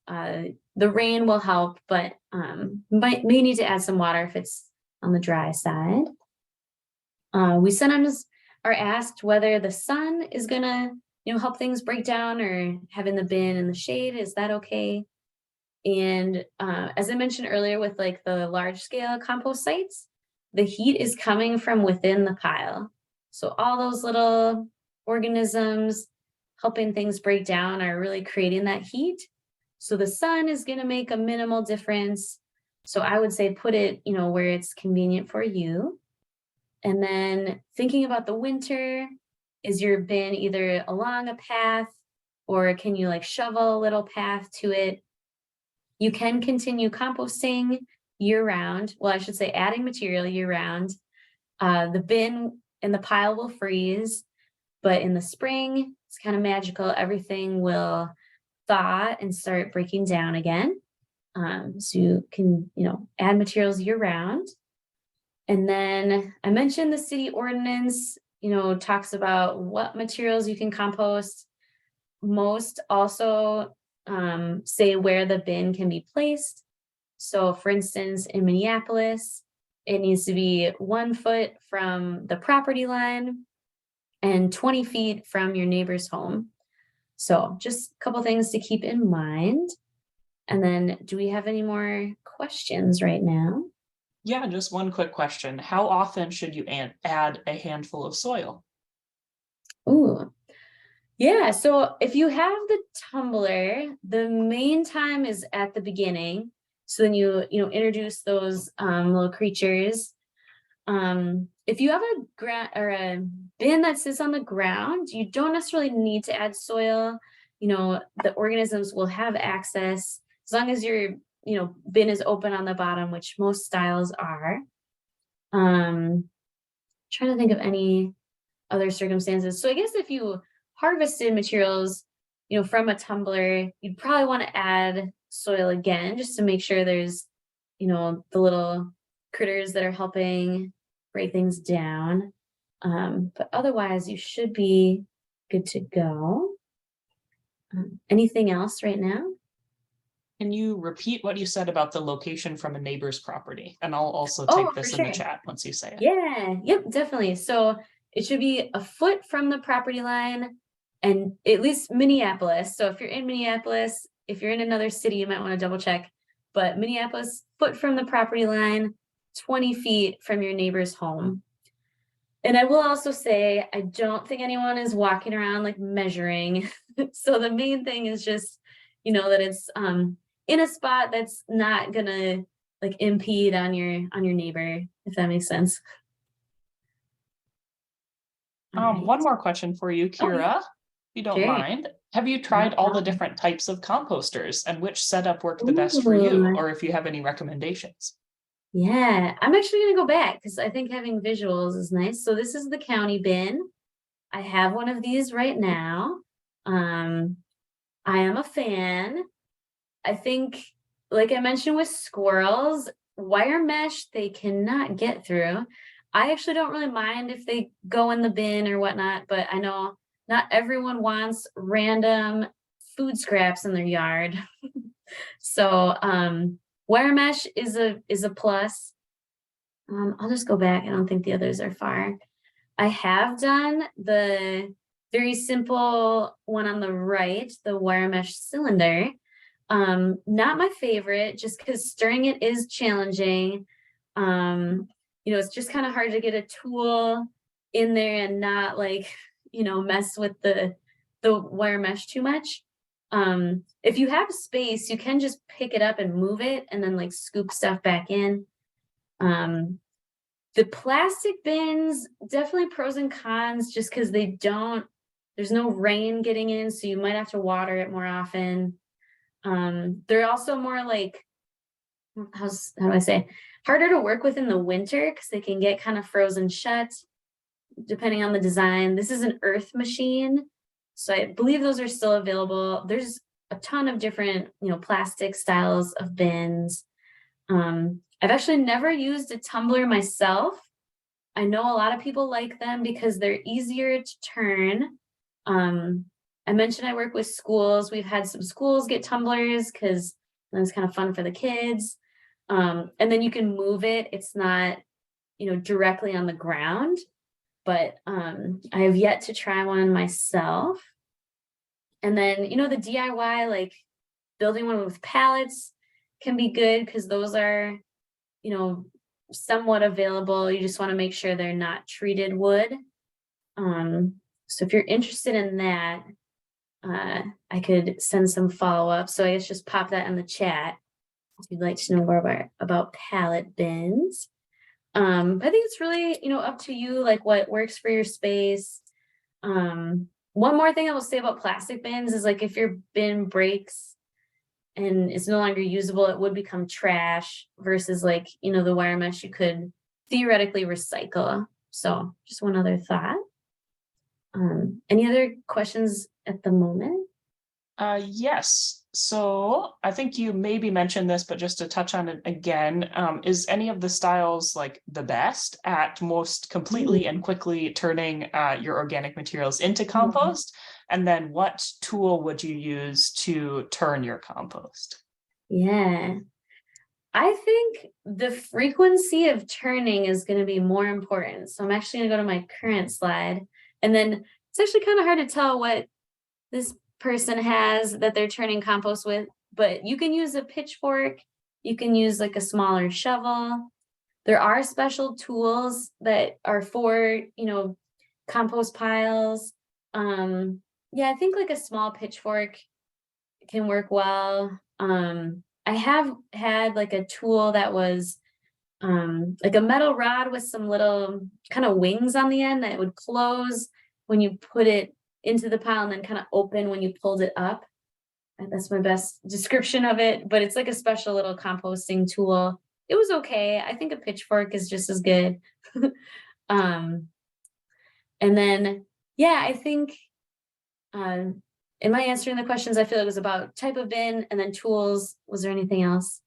Speaker 1: the rain will help, but may need to add some water if it's on the dry side. We sometimes are asked whether the sun is going to, help things break down, or having the bin in the shade. Is that okay? And as I mentioned earlier with like the large scale compost sites, the heat is coming from within the pile. So all those little organisms helping things break down are really creating that heat. So the sun is going to make a minimal difference. So I would say put it, where it's convenient for you. And then thinking about the winter, is your bin either along a path, or can you like shovel a little path to it? You can continue composting year round. Well, I should say adding material year round. The bin and the pile will freeze, but in the spring, it's kind of magical. Everything will thaw and start breaking down again. So you can, add materials year round. And then I mentioned the city ordinance, talks about what materials you can compost. Most also say where the bin can be placed. So for instance, in Minneapolis, it needs to be 1 foot from the property line and 20 feet from your neighbor's home. So just a couple things to keep in mind. And then do we have any more questions right now?
Speaker 2: Yeah, just one quick question. How often should you add a handful of soil?
Speaker 1: Ooh. Yeah, so if you have the tumbler, the main time is at the beginning. So then you introduce those little creatures. If you have a bin that sits on the ground, you don't necessarily need to add soil. The organisms will have access as long as your bin is open on the bottom, which most styles are. Trying to think of any other circumstances. So I guess if you harvested materials, from a tumbler, you'd probably want to add soil again, just to make sure there's, the little critters that are helping break things down. But otherwise, you should be good to go. Anything else right now?
Speaker 2: Can you repeat what you said about the location from a neighbor's property? And I'll also type this in the chat once you say it.
Speaker 1: Yeah, yep, definitely. So it should be 1 foot from the property line, and at least Minneapolis. So if you're in Minneapolis, if you're in another city, you might want to double check. But Minneapolis, 1 foot from the property line, 20 feet from your neighbor's home. And I will also say, I don't think anyone is walking around like measuring. So the main thing is just, that it's in a spot that's not gonna like impede on your neighbor, if that makes sense.
Speaker 2: One more question for you, Kira, if you don't mind. Have you tried all the different types of composters and which setup worked the best for you, or if you have any recommendations?
Speaker 1: Yeah, I'm actually gonna go back because I think having visuals is nice. So this is the county bin. I have one of these right now. I am a fan. I think, like I mentioned with squirrels, wire mesh, they cannot get through. I actually don't really mind if they go in the bin or whatnot, but I know not everyone wants random food scraps in their yard. So wire mesh is a plus. I'll just go back. I don't think the others are far. I have done the very simple one on the right, the wire mesh cylinder. Not my favorite, just because stirring it is challenging. It's just kind of hard to get a tool in there and not mess with the wire mesh too much. If you have space, you can just pick it up and move it and then scoop stuff back in. The plastic bins, definitely pros and cons, just because there's no rain getting in, so you might have to water it more often. They're also more how do I say, harder to work with in the winter because they can get kind of frozen shut depending on the design. This is an earth machine, so I believe those are still available. There's a ton of different plastic styles of bins. I've actually never used a tumbler myself. I know a lot of people like them because they're easier to turn. I mentioned I work with schools. We've had some schools get tumblers because it's kind of fun for the kids. And then you can move it. It's not, directly on the ground, but I have yet to try one myself. And then, the DIY, building one with pallets can be good because those are, somewhat available. You just want to make sure they're not treated wood. So if you're interested in that, I could send some follow-up. So I guess just pop that in the chat if you'd like to know more about pallet bins. I think it's really, up to you, what works for your space. One more thing I will say about plastic bins is if your bin breaks and it's no longer usable, it would become trash versus the wire mesh you could theoretically recycle. So just one other thought. Any other questions at the moment?
Speaker 2: Yes. So I think you maybe mentioned this, but just to touch on it again, is any of the styles like the best at most completely and quickly turning your organic materials into compost? And then what tool would you use to turn your compost?
Speaker 1: Yeah. I think the frequency of turning is going to be more important. So I'm actually going to go to my current slide. And then it's actually kind of hard to tell what this person has that they're turning compost with, but you can use a pitchfork. You can use like a smaller shovel. There are special tools that are for, compost piles. Yeah, I think like a small pitchfork can work well. I have had like a tool that was like a metal rod with some little kind of wings on the end that would close when you put it into the pile and then kind of open when you pulled it up. That's my best description of it, but it's like a special little composting tool. It was okay. I think a pitchfork is just as good. And then, yeah, I think, am I answering the questions? I feel it was about type of bin and then tools. Was there anything else?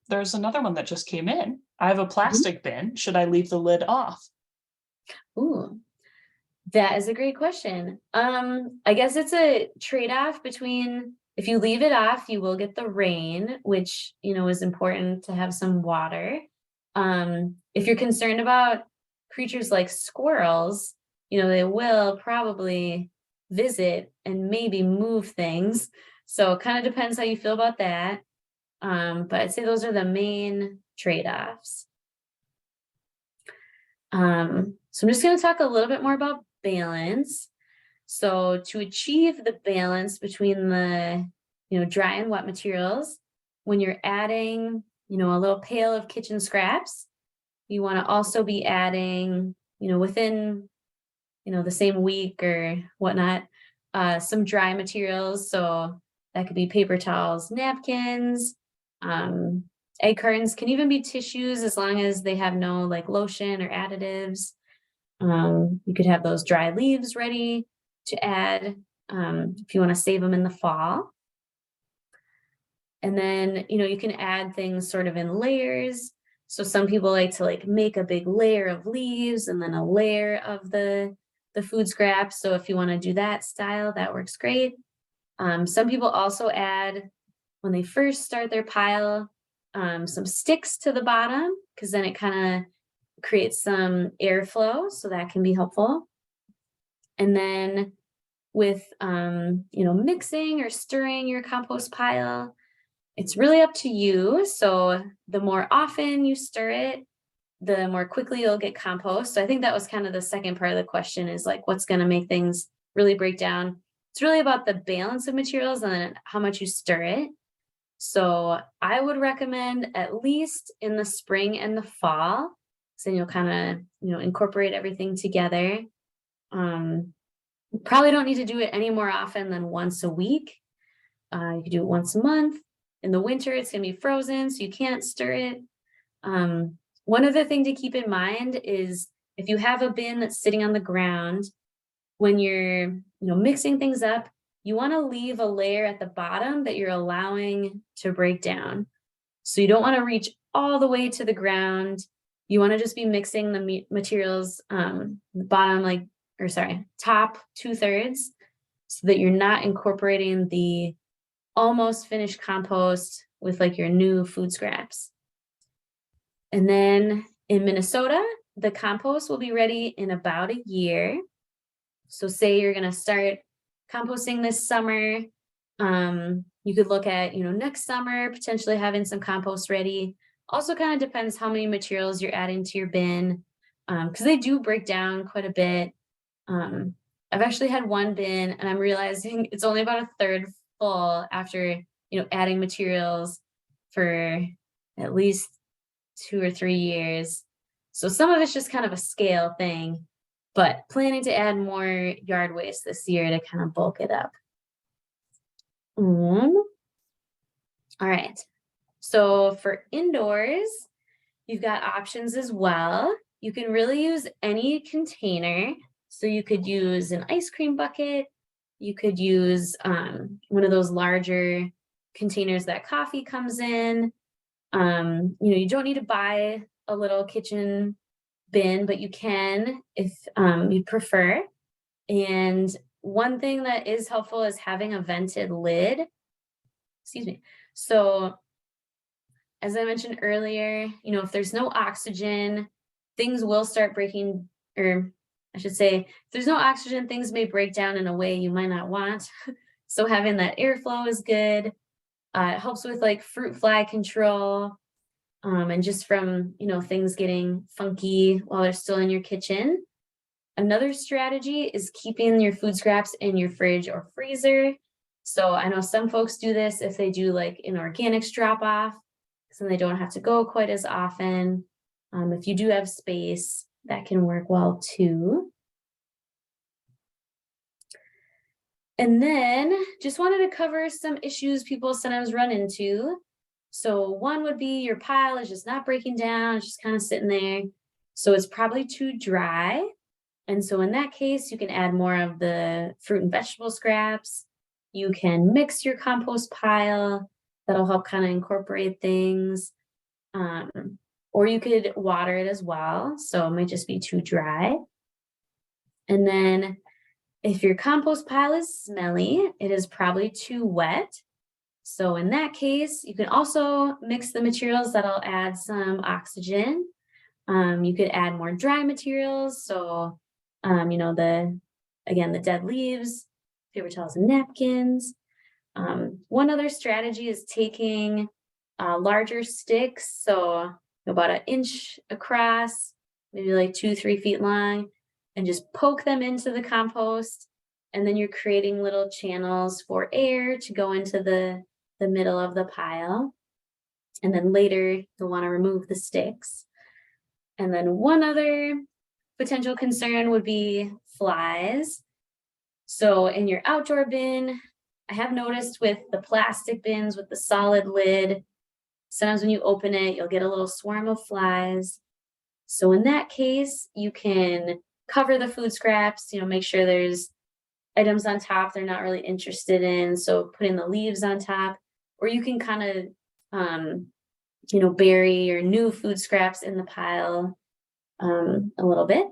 Speaker 2: There's another one that just came in. I have a plastic bin. Should I leave the lid off?
Speaker 1: Ooh, that is a great question. I guess it's a trade-off between if you leave it off, you will get the rain, which, is important to have some water. If you're concerned about creatures like squirrels, they will probably visit and maybe move things. So it kind of depends how you feel about that. But I'd say those are the main trade-offs. So I'm just going to talk a little bit more about balance. So to achieve the balance between the, dry and wet materials, when you're adding, a little pail of kitchen scraps, you want to also be adding, within, the same week or whatnot, some dry materials. So that could be paper towels, napkins, egg cartons, can even be tissues as long as they have no like lotion or additives. You could have those dry leaves ready to add if you want to save them in the fall. And then, you can add things sort of in layers. So some people like to like make a big layer of leaves and then a layer of the food scraps. So if you want to do that style, that works great. Some people also add, when they first start their pile, some sticks to the bottom, because then it kind of creates some airflow, so that can be helpful. And then with mixing or stirring your compost pile, it's really up to you. So the more often you stir it, the more quickly you'll get compost. So I think that was kind of the second part of the question, is like what's going to make things really break down. It's really about the balance of materials and then how much you stir it. So I would recommend at least in the spring and the fall, so then you'll kind of, incorporate everything together. Probably don't need to do it any more often than once a week. You could do it once a month. In the winter, it's going to be frozen, so you can't stir it. One other thing to keep in mind is if you have a bin that's sitting on the ground, when you're, mixing things up, you want to leave a layer at the bottom that you're allowing to break down. So you don't want to reach all the way to the ground. You want to just be mixing the materials, the bottom, top 2/3, so that you're not incorporating the almost finished compost with like your new food scraps. And then in Minnesota, the compost will be ready in about a year. So say you're going to start composting this summer, you could look at, next summer, potentially having some compost ready. Also kind of depends how many materials you're adding to your bin, because they do break down quite a bit. I've actually had one bin and I'm realizing it's only about 1/3 full after, adding materials for at least 2 or 3 years. So some of it's just kind of a scale thing, but planning to add more yard waste this year to kind of bulk it up. All right. So for indoors, you've got options as well. You can really use any container. So you could use an ice cream bucket, You could use one of those larger containers that coffee comes in. You don't need to buy a little kitchen bin, but you can if you prefer. And one thing that is helpful is having a vented lid. Excuse me. So as I mentioned earlier, if there's no oxygen, things will start breaking, or I should say, if there's no oxygen, things may break down in a way you might not want. So having that airflow is good. It helps with like fruit fly control, and just from, things getting funky while they're still in your kitchen. Another strategy is keeping your food scraps in your fridge or freezer. So I know some folks do this if they do like an organics drop off, because then they don't have to go quite as often. If you do have space, that can work well too. And then just wanted to cover some issues people sometimes run into. So one would be your pile is just not breaking down, it's just kind of sitting there. So it's probably too dry. And so in that case, you can add more of the fruit and vegetable scraps. You can mix your compost pile. That'll help kind of incorporate things. Or you could water it as well. So it might just be too dry. And then if your compost pile is smelly, it is probably too wet. So in that case, you can also mix the materials that'll add some oxygen. You could add more dry materials. So, the dead leaves, paper towels and napkins. One other strategy is taking larger sticks. So about 1 inch across, maybe like 2-3 feet long, and just poke them into the compost. And then you're creating little channels for air to go into the middle of the pile. And then later you'll want to remove the sticks. And then one other potential concern would be flies. So in your outdoor bin, I have noticed with the plastic bins with the solid lid, sometimes when you open it, you'll get a little swarm of flies. So in that case, you can cover the food scraps, make sure there's items on top they're not really interested in. So putting the leaves on top, or you can kind of, bury your new food scraps in the pile a little bit.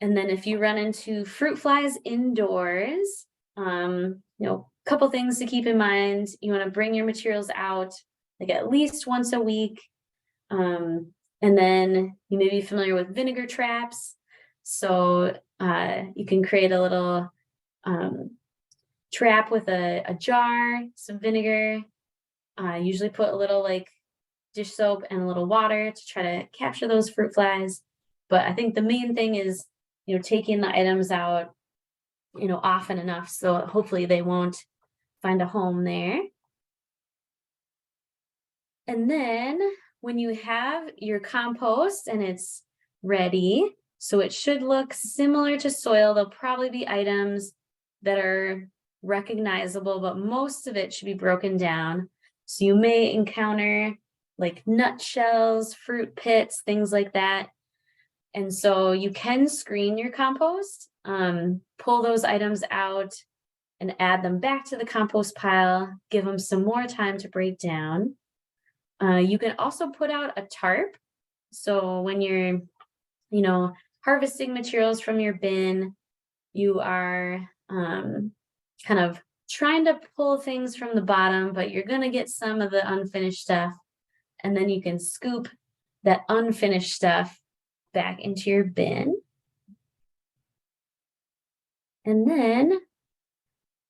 Speaker 1: And then if you run into fruit flies indoors, couple things to keep in mind. You want to bring your materials out like at least once a week. And then you may be familiar with vinegar traps. So you can create a little trap with a jar, some vinegar, usually put a little like dish soap and a little water to try to capture those fruit flies. But I think the main thing is, taking the items out, often enough. So hopefully they won't find a home there. And then when you have your compost and it's ready, so it should look similar to soil, there'll probably be items that are recognizable, but most of it should be broken down. So you may encounter like nutshells, fruit pits, things like that. And so you can screen your compost, pull those items out and add them back to the compost pile, give them some more time to break down. You can also put out a tarp. So when you're, harvesting materials from your bin, you are kind of trying to pull things from the bottom, but you're going to get some of the unfinished stuff. And then you can scoop that unfinished stuff back into your bin. And then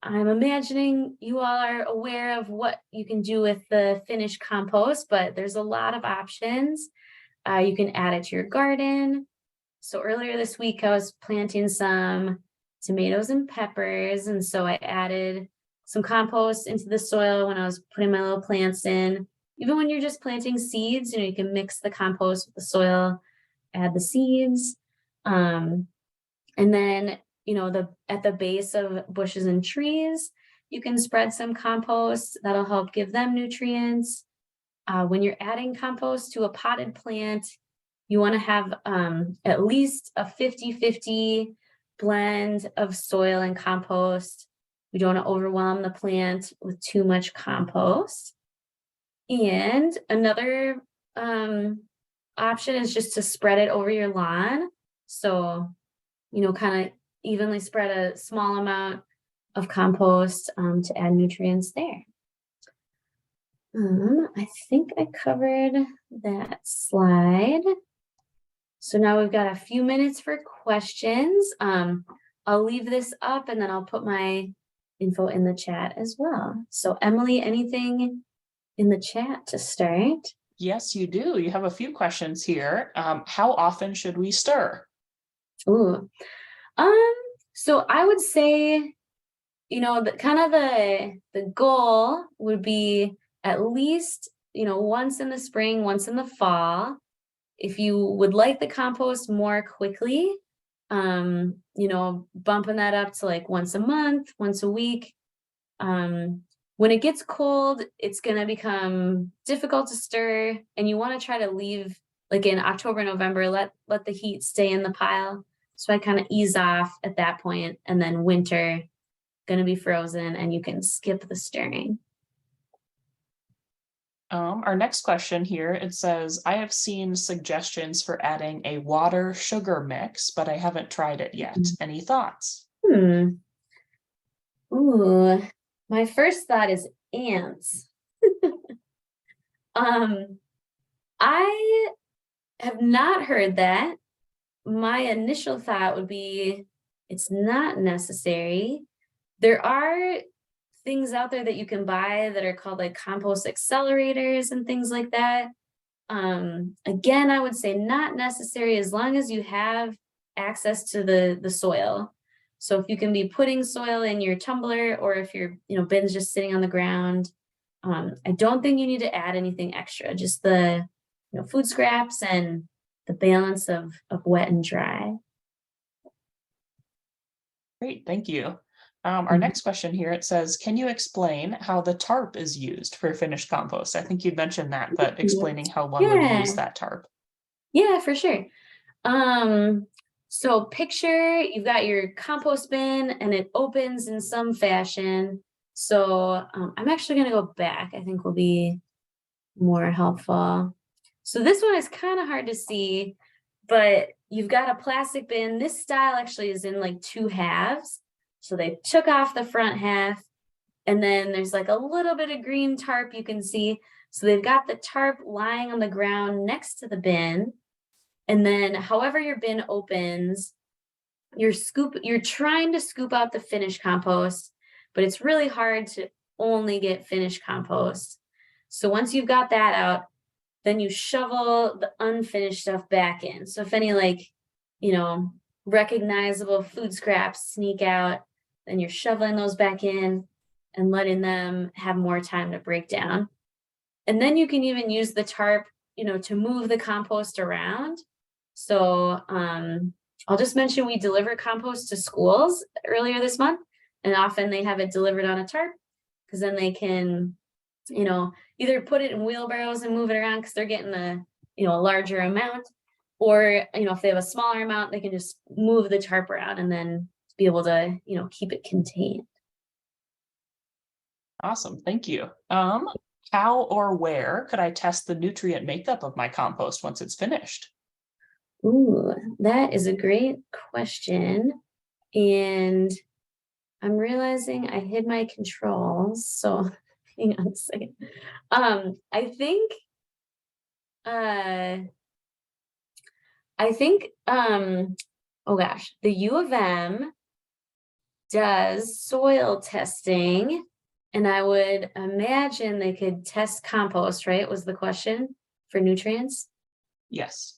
Speaker 1: I'm imagining you all are aware of what you can do with the finished compost, but there's a lot of options. You can add it to your garden. So earlier this week, I was planting some tomatoes and peppers. And so I added some compost into the soil when I was putting my little plants in. Even when you're just planting seeds, you can mix the compost with the soil, add the seeds. And then, at the base of bushes and trees, you can spread some compost that'll help give them nutrients. When you're adding compost to a potted plant, you want to have at least a 50-50 blend of soil and compost. We don't want to overwhelm the plant with too much compost. And another option is just to spread it over your lawn. So, kind of evenly spread a small amount of compost to add nutrients there. I think I covered that slide. So now we've got a few minutes for questions. I'll leave this up and then I'll put my info in the chat as well. So Emily, anything in the chat to start?
Speaker 2: Yes, you do. You have a few questions here. How often should we stir?
Speaker 1: Ooh. So I would say, the goal would be at least, once in the spring, once in the fall. If you would like the compost more quickly, bumping that up to like once a month, once a week. When it gets cold, it's going to become difficult to stir, and you want to try to leave, like in October, November, let the heat stay in the pile. So I kind of ease off at that point, and then winter, going to be frozen, and you can skip the stirring.
Speaker 2: Our next question here, it says, I have seen suggestions for adding a water sugar mix, but I haven't tried it yet. Any thoughts?
Speaker 1: Ooh, my first thought is ants. I have not heard that. My initial thought would be it's not necessary. There are things out there that you can buy that are called like compost accelerators and things like that. Again, I would say not necessary as long as you have access to the soil. So if you can be putting soil in your tumbler, or if your bin's just sitting on the ground, I don't think you need to add anything extra, just the food scraps and the balance of wet and dry.
Speaker 2: Great, thank you. Our next question here, it says, can you explain how the tarp is used for finished compost? I think you'd mentioned that, but explaining how one would use that tarp.
Speaker 1: Yeah, for sure. So picture you've got your compost bin and it opens in some fashion. So I'm actually going to go back. I think will be more helpful. So this one is kind of hard to see, but you've got a plastic bin. This style actually is in like two halves. So they took off the front half, and then there's like a little bit of green tarp you can see. So they've got the tarp lying on the ground next to the bin. And then however your bin opens, you're trying to scoop out the finished compost, but it's really hard to only get finished compost. So once you've got that out, then you shovel the unfinished stuff back in. So if any recognizable food scraps sneak out, then you're shoveling those back in and letting them have more time to break down. And then you can even use the tarp, to move the compost around. So I'll just mention we deliver compost to schools earlier this month, and often they have it delivered on a tarp because then they can, either put it in wheelbarrows and move it around because they're getting a larger amount, or, if they have a smaller amount, they can just move the tarp around and then be able to, keep it contained.
Speaker 2: Awesome, thank you. How or where could I test the nutrient makeup of my compost once it's finished?
Speaker 1: Ooh, that is a great question. And I'm realizing I hid my controls. So hang on a second. I think, oh gosh, the U of M does soil testing, and I would imagine they could test compost, right? Was the question for nutrients?
Speaker 2: Yes.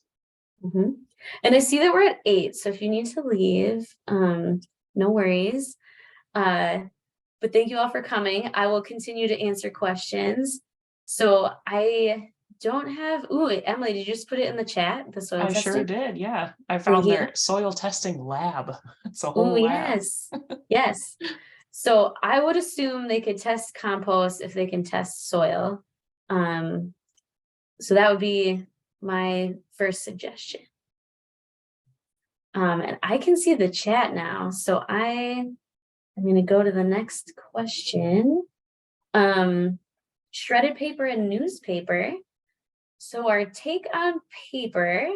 Speaker 1: And I see that we're at 8, so if you need to leave, no worries. But thank you all for coming. I will continue to answer questions. So I don't have, Emily, did you just put it in the chat, the soil testing?
Speaker 2: I sure did, yeah. I found their soil testing lab. It's a whole lab.
Speaker 1: Yes. So I would assume they could test compost if they can test soil. So that would be my first suggestion. And I can see the chat now. So I'm going to go to the next question. Shredded paper and newspaper. So our take on paper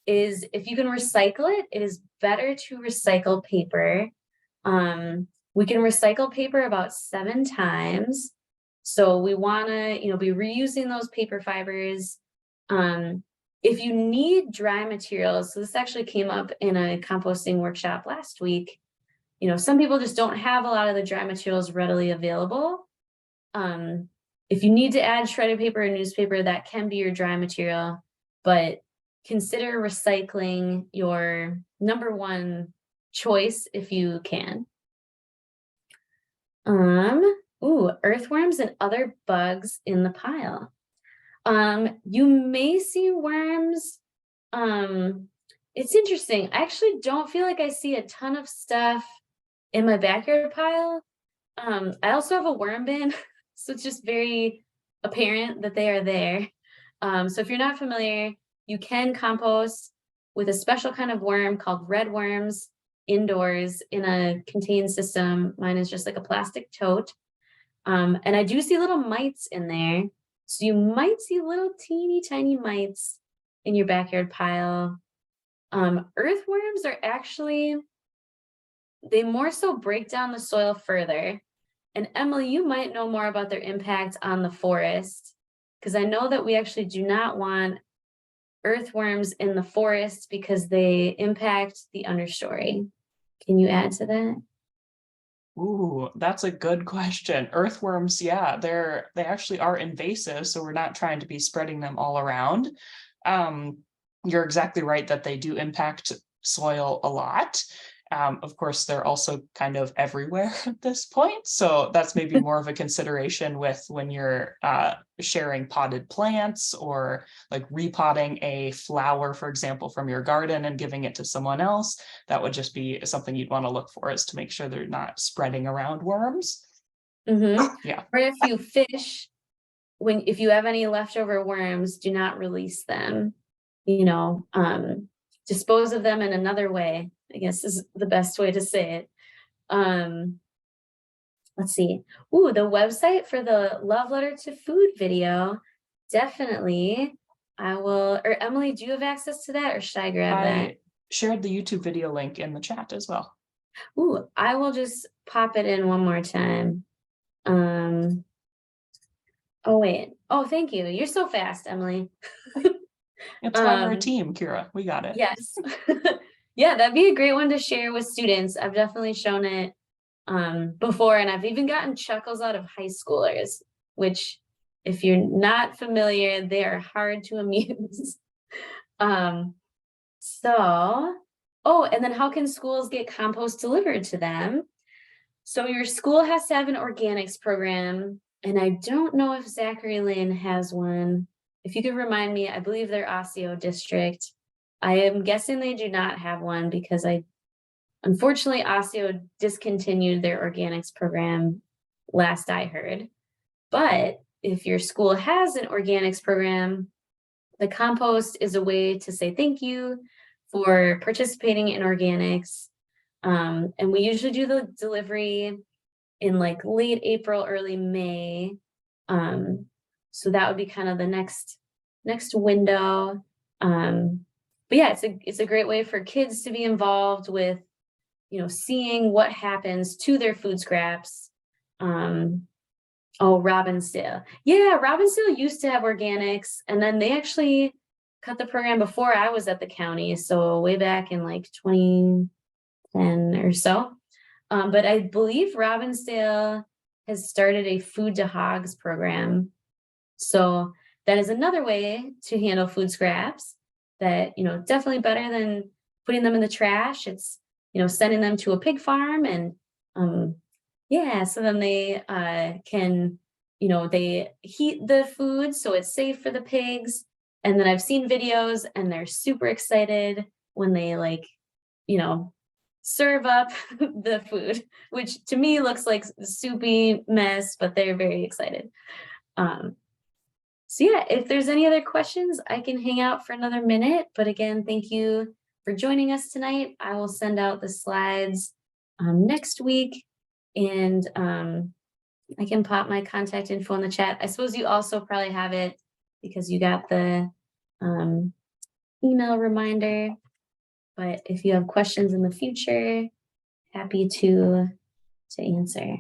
Speaker 1: is if you can recycle it, it is better to recycle paper. We can recycle paper about 7 times. So we want to, be reusing those paper fibers. If you need dry materials, so this actually came up in a composting workshop last week. Some people just don't have a lot of the dry materials readily available. If you need to add shredded paper and newspaper, that can be your dry material, but consider recycling your number one choice if you can. Earthworms and other bugs in the pile. You may see worms. It's interesting. I actually don't feel like I see a ton of stuff in my backyard pile. I also have a worm bin, so it's just very apparent that they are there. So if you're not familiar, you can compost with a special kind of worm called red worms indoors in a contained system. Mine is just like a plastic tote. And I do see little mites in there. So you might see little teeny tiny mites in your backyard pile. Earthworms are actually, they more so break down the soil further. And Emily, you might know more about their impact on the forest, because I know that we actually do not want earthworms in the forest because they impact the understory. Can you add to that?
Speaker 2: Ooh, that's a good question. Earthworms, yeah, they actually are invasive, so we're not trying to be spreading them all around. You're exactly right that they do impact soil a lot. Of course, they're also kind of everywhere at this point. So that's maybe more of a consideration with when you're sharing potted plants or like repotting a flower, for example, from your garden and giving it to someone else. That would just be something you'd want to look for, is to make sure they're not spreading around worms. Yeah.
Speaker 1: Or if you fish, if you have any leftover worms, do not release them. Dispose of them in another way, I guess is the best way to say it. Let's see. Ooh, the website for the Love Letter to Food video. Definitely. Or Emily, do you have access to that, or should I grab that?
Speaker 2: I shared the YouTube video link in the chat as well.
Speaker 1: Ooh, I will just pop it in one more time. Oh, wait. Oh, thank you. You're so fast, Emily.
Speaker 2: It's why we're a team, Kira. We got it.
Speaker 1: Yes. Yeah, that'd be a great one to share with students. I've definitely shown it before, and I've even gotten chuckles out of high schoolers, which, if you're not familiar, they are hard to amuse. And then how can schools get compost delivered to them? So your school has to have an organics program, and I don't know if Zachary Lane has one. If you could remind me, I believe they're Osseo district. I am guessing they do not have one because unfortunately, Osseo discontinued their organics program last I heard. But if your school has an organics program, the compost is a way to say thank you for participating in organics. And we usually do the delivery in like late April, early May. So that would be kind of the next window. But yeah, it's a great way for kids to be involved with, seeing what happens to their food scraps. Robbinsdale. Yeah, Robbinsdale used to have organics, and then they actually cut the program before I was at the county. So way back in like 2010 or so. But I believe Robbinsdale has started a food to hogs program. So that is another way to handle food scraps that, definitely better than putting them in the trash. It's, sending them to a pig farm, and so then they can, they heat the food so it's safe for the pigs. And then I've seen videos and they're super excited when they serve up the food, which to me looks like soupy mess, but they're very excited. So yeah, if there's any other questions, I can hang out for another minute. But again, thank you for joining us tonight. I will send out the slides next week, and I can pop my contact info in the chat. I suppose you also probably have it because you got the email reminder. But if you have questions in the future, happy to answer.